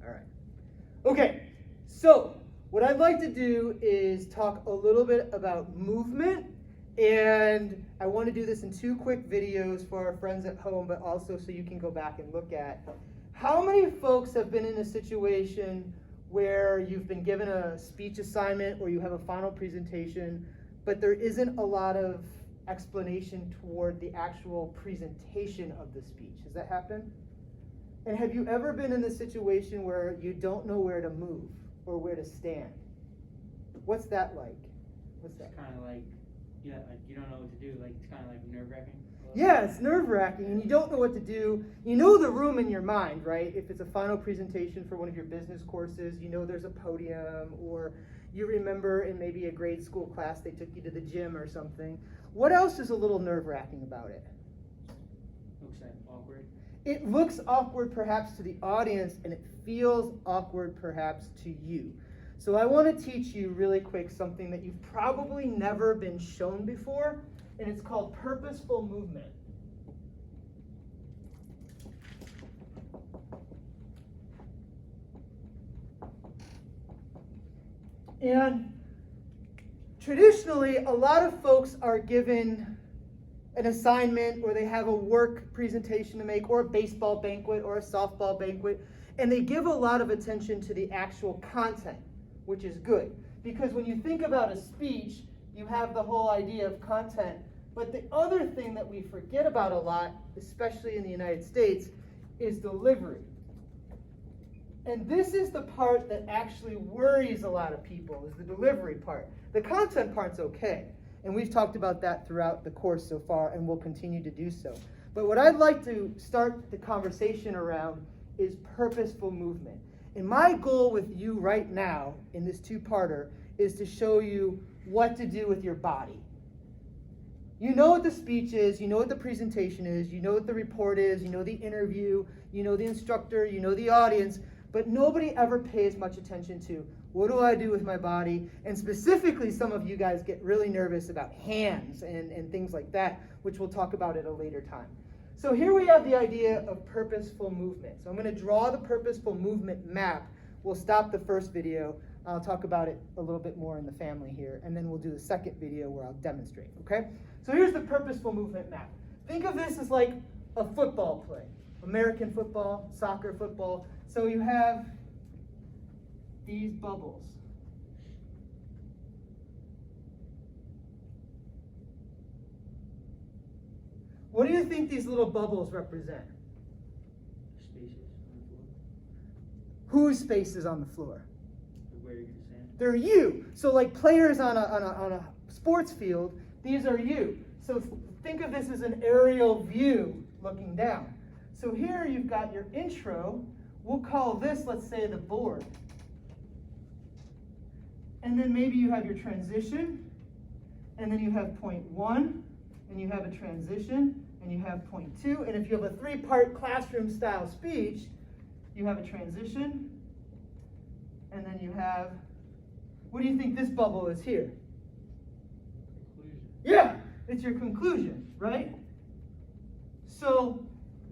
All right. Okay, so what I'd like to do is talk a little bit about movement, and I want to do this in 2 quick videos for our friends at home, but also so you can go back and look at. How many folks have been in a situation where you've been given a speech assignment or you have a final presentation, but there isn't a lot of explanation toward the actual presentation of the speech? Has that happened? And have you ever been in the situation where you don't know where to move or where to stand? What's that like? What's that? It's kind of like, yeah, like you don't know what to do. Like it's kind of like nerve-wracking. Yeah, it's nerve-wracking, and you don't know what to do. You know the room in your mind, right? If it's a final presentation for one of your business courses, you know there's a podium, or you remember in maybe a grade school class they took you to the gym or something. What else is a little nerve-wracking about it? Looks like awkward. It looks awkward perhaps to the audience, and it feels awkward perhaps to you. So I want to teach you really quick something that you've probably never been shown before, and it's called purposeful movement. And traditionally, a lot of folks are given an assignment, or they have a work presentation to make, or a baseball banquet, or a softball banquet, and they give a lot of attention to the actual content, which is good. Because when you think about a speech, you have the whole idea of content. But the other thing that we forget about a lot, especially in the United States, is delivery. And this is the part that actually worries a lot of people, is the delivery part. The content part's okay. And we've talked about that throughout the course so far, and we'll continue to do so. But what I'd like to start the conversation around is purposeful movement. And my goal with you right now in this 2-parter is to show you what to do with your body. You know what the speech is, you know what the presentation is, you know what the report is, you know the interview, you know the instructor, you know the audience, but nobody ever pays much attention to what do I do with my body? And specifically, some of you guys get really nervous about hands and things like that, which we'll talk about at a later time. So here we have the idea of purposeful movement. So I'm going to draw the purposeful movement map. We'll stop the first video. I'll talk about it a little bit more in the family here, and then we'll do the second video where I'll demonstrate, okay? So here's the purposeful movement map. Think of this as like a football play. American football, soccer football. So you have these bubbles. What do you think these little bubbles represent? Spaces on the floor. Whose spaces on the floor? Where you're gonna stand. They're you. So like players on a sports field, these are you. So think of this as an aerial view looking down. So here you've got your intro. We'll call this, let's say, the board. And then maybe you have your transition, and then you have point 1, and you have a transition, and you have point 2. And if you have a 3-part classroom style speech, you have a transition, and then you have, what do you think this bubble is here? Conclusion. Yeah, it's your conclusion, right? So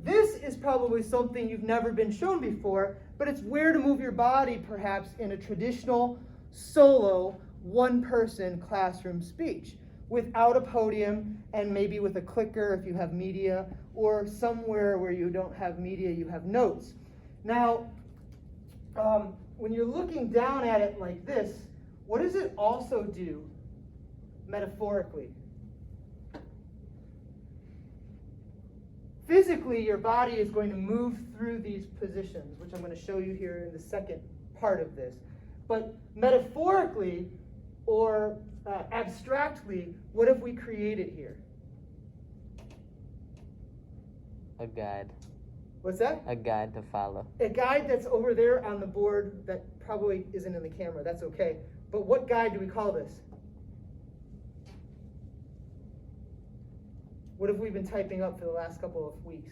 this is probably something you've never been shown before, but it's where to move your body perhaps in a traditional solo, 1-person classroom speech without a podium, and maybe with a clicker if you have media, or somewhere where you don't have media, you have notes. Now, when you're looking down at it like this, what does it also do metaphorically? Physically, your body is going to move through these positions, which I'm going to show you here in the second part of this. But metaphorically, or abstractly, what have we created here? A guide. What's that? A guide to follow. A guide that's over there on the board that probably isn't in the camera. That's okay. But what guide do we call this? What have we been typing up for the last couple of weeks?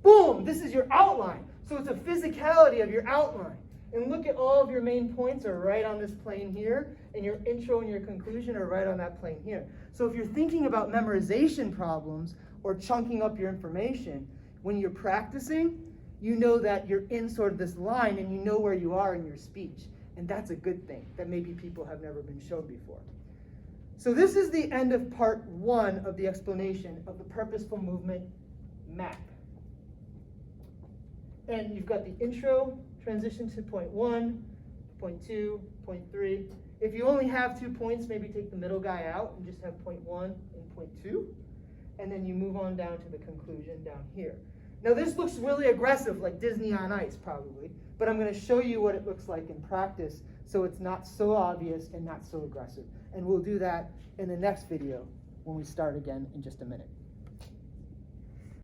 Boom! This is your outline. So it's a physicality of your outline. And look at all of your main points are right on this plane here, and your intro and your conclusion are right on that plane here. So if you're thinking about memorization problems or chunking up your information, when you're practicing, you know that you're in sort of this line and you know where you are in your speech. And that's a good thing that maybe people have never been shown before. So this is the end of part 1 of the explanation of the Purposeful Movement map. And you've got the intro, transition to point 1, point 2, point 3. If you only have 2 points, maybe take the middle guy out and just have point 1 and point 2. And then you move on down to the conclusion down here. Now this looks really aggressive, like Disney on Ice probably, but I'm going to show you what it looks like in practice so it's not so obvious and not so aggressive. And we'll do that in the next video when we start again in just a minute.